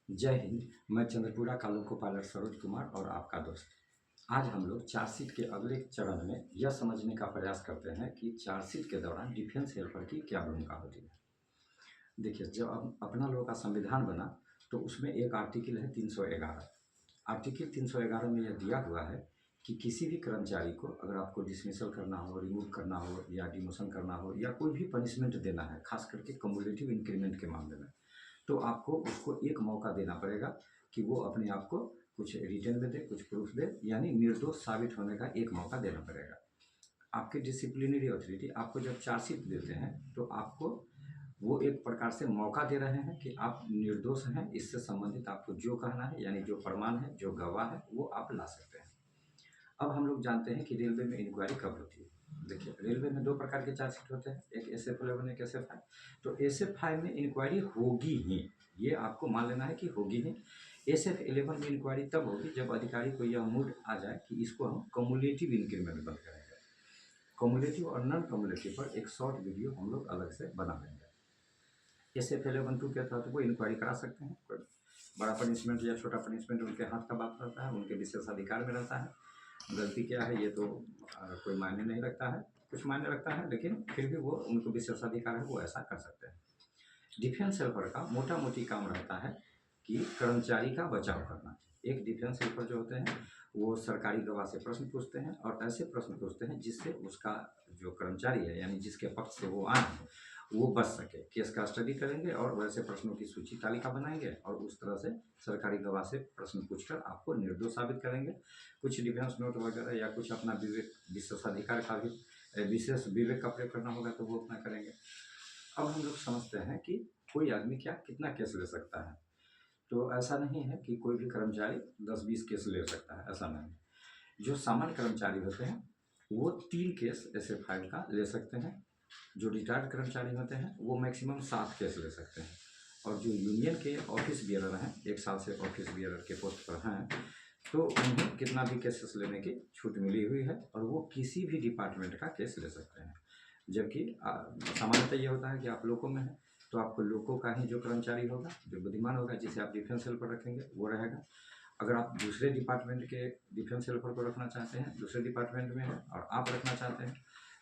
जय हिंद। मैं चंद्रपुरा का लोको पायलट सरोज कुमार और आपका दोस्त। आज हम लोग चार्जशीट के अगले चरण में यह समझने का प्रयास करते हैं कि चार्जशीट के दौरान डिफेंस हेल्पर की क्या भूमिका होती है। देखिए, जब अपना लोगों का संविधान बना तो उसमें एक आर्टिकल है 311। आर्टिकल 311 में यह दिया हुआ है कि किसी भी कर्मचारी को अगर आपको डिसमिसल करना हो, रिमूव करना हो या डिमोशन करना हो या कोई भी पनिशमेंट देना है, खास करके कम्युलेटिव इंक्रीमेंट के मामले में, तो आपको उसको एक मौका देना पड़ेगा कि वो अपने आप को कुछ रिटर्न में दे, कुछ प्रूफ दे, यानी निर्दोष साबित होने का एक मौका देना पड़ेगा। आपके डिसिप्लिनरी अथॉरिटी आपको जब चार्जशीट देते हैं तो आपको वो एक प्रकार से मौका दे रहे हैं कि आप निर्दोष हैं, इससे संबंधित आपको जो कहना है, यानी जो प्रमाण है, जो गवाह है, वो आप ला सकते हैं। अब हम लोग जानते हैं कि रेलवे में इंक्वायरी कब होती है। देखिए, रेलवे में दो प्रकार के चार्जशीट होते हैं, एक SF11, एक SF5। तो SF5 में इंक्वायरी होगी ही, ये आपको मान लेना है कि होगी ही। SF11 में इंक्वायरी तब होगी जब अधिकारी को यह मूड आ जाए कि इसको हम कम्युलेटिव इंक्रीमेंट बंद करेंगे। कम्युलेटिव और नॉन कम्युलेटिव पर एक शॉर्ट वीडियो हम लोग अलग से बना लेंगे। SF11(2) के तहत वो इंक्वायरी करा सकते हैं। कोई बड़ा पनिशमेंट या छोटा पनिशमेंट उनके हाथ का बात रहता है, उनके विशेषाधिकार में रहता है। गलती क्या है ये तो कोई मायने नहीं रखता है, कुछ मायने रखता है, लेकिन फिर भी वो उनको विशेषाधिकार है, वो ऐसा कर सकते हैं। डिफेंस हेल्पर का मोटा मोटी काम रहता है कि कर्मचारी का बचाव करना। एक डिफेंस हेल्पर जो होते हैं वो सरकारी गवाह से प्रश्न पूछते हैं और ऐसे प्रश्न पूछते हैं जिससे उसका जो कर्मचारी है, यानी जिसके पक्ष से वो आए हैं, वो बच सके। केस का स्टडी करेंगे और वैसे प्रश्नों की सूची तालिका बनाएंगे और उस तरह से सरकारी गवाह से प्रश्न पूछकर आपको निर्दोष साबित करेंगे। कुछ डिफेंस नोट वगैरह या कुछ अपना विवेक, विशेषाधिकार का भी विशेष विवेक का प्रयोग करना होगा तो वो अपना करेंगे। अब हम लोग समझते हैं कि कोई आदमी क्या कितना केस ले सकता है। तो ऐसा नहीं है कि कोई भी कर्मचारी 10-20 केस ले सकता है, ऐसा नहीं है। जो सामान्य कर्मचारी होते हैं वो 3 केस SF5 का ले सकते हैं। जो रिटायर्ड कर्मचारी होते हैं वो मैक्सिमम 7 केस ले सकते हैं। और जो यूनियन के ऑफिस बियरर हैं, 1 साल से ऑफिस बियरर के पोस्ट पर हैं, तो उन्हें कितना भी केसेस लेने की छूट मिली हुई है और वो किसी भी डिपार्टमेंट का केस ले सकते हैं। जबकि सामान्यतः ये होता है कि आप लोगों में है तो आपको लोगों का ही जो कर्मचारी होगा, जो बुद्धिमान होगा, जिसे आप डिफेंस हेल्पर रखेंगे, वो रहेगा। अगर आप दूसरे डिपार्टमेंट के डिफेंस हेल्पर को रखना चाहते हैं, दूसरे डिपार्टमेंट में है और आप रखना चाहते हैं,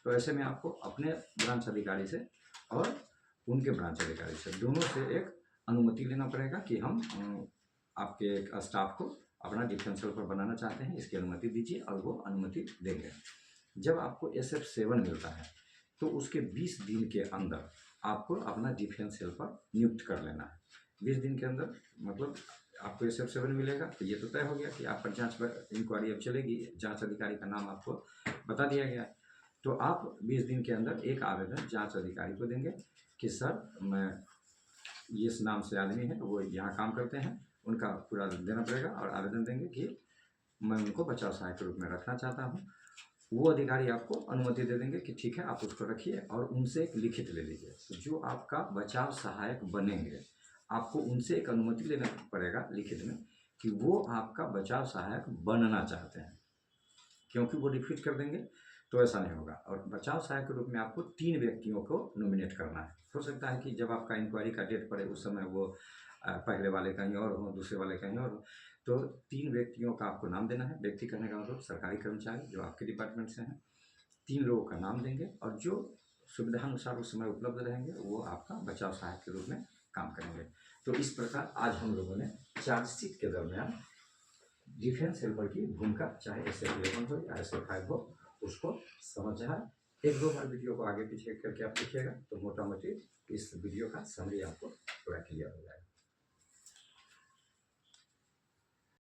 तो ऐसे में आपको अपने ब्रांच अधिकारी से और उनके ब्रांच अधिकारी से, दोनों से एक अनुमति लेना पड़ेगा कि हम आपके एक स्टाफ को अपना डिफेंस हेल्पर बनाना चाहते हैं, इसकी अनुमति दीजिए, और वो अनुमति देंगे। जब आपको SF7 मिलता है तो उसके 20 दिन के अंदर आपको अपना डिफेंस हेल्पर नियुक्त कर लेना है। 20 दिन के अंदर मतलब आपको SF7 मिलेगा तो ये तो तय हो गया कि आप पर जांच इंक्वायरी अब चलेगी, जांच अधिकारी का नाम आपको बता दिया गया है। तो आप 20 दिन के अंदर एक आवेदन जांच अधिकारी को देंगे कि सर, मैं इस नाम से आदमी है, वो यहाँ काम करते हैं, उनका पूरा देना पड़ेगा और आवेदन देंगे कि मैं उनको बचाव सहायक के रूप में रखना चाहता हूँ। वो अधिकारी आपको अनुमति दे देंगे कि ठीक है, आप उसको रखिए, और उनसे एक लिखित ले लीजिए। तो जो आपका बचाव सहायक बनेंगे, आपको उनसे एक अनुमति लेना पड़ेगा लिखित में कि वो आपका बचाव सहायक बनना चाहते हैं, क्योंकि वो रिफ्यूज कर देंगे तो ऐसा नहीं होगा। और बचाव सहायक के रूप में आपको 3 व्यक्तियों को नॉमिनेट करना है। हो सकता है कि जब आपका इंक्वायरी का डेट पड़े उस समय वो पहले वाले कहीं और हो, दूसरे वाले कहीं और हो, तो 3 व्यक्तियों का आपको नाम देना है। व्यक्ति कहने का मतलब सरकारी कर्मचारी जो आपके डिपार्टमेंट से हैं। 3 लोगों का नाम देंगे और जो सुविधानुसार उस समय उपलब्ध रहेंगे वो आपका बचाव सहायक के रूप में काम करेंगे। तो इस प्रकार आज हम लोगों ने चार्जशीट के दरमियान डिफेंस हेल्पर की भूमिका, चाहे SF11 हो या SF5 हो, उसको समझा है। 1-2 बार वीडियो को आगे पीछे करके आप देखिएगा तो मोटा मोटी इस वीडियो का समरी आपको पूरा क्लियर हो जाएगा।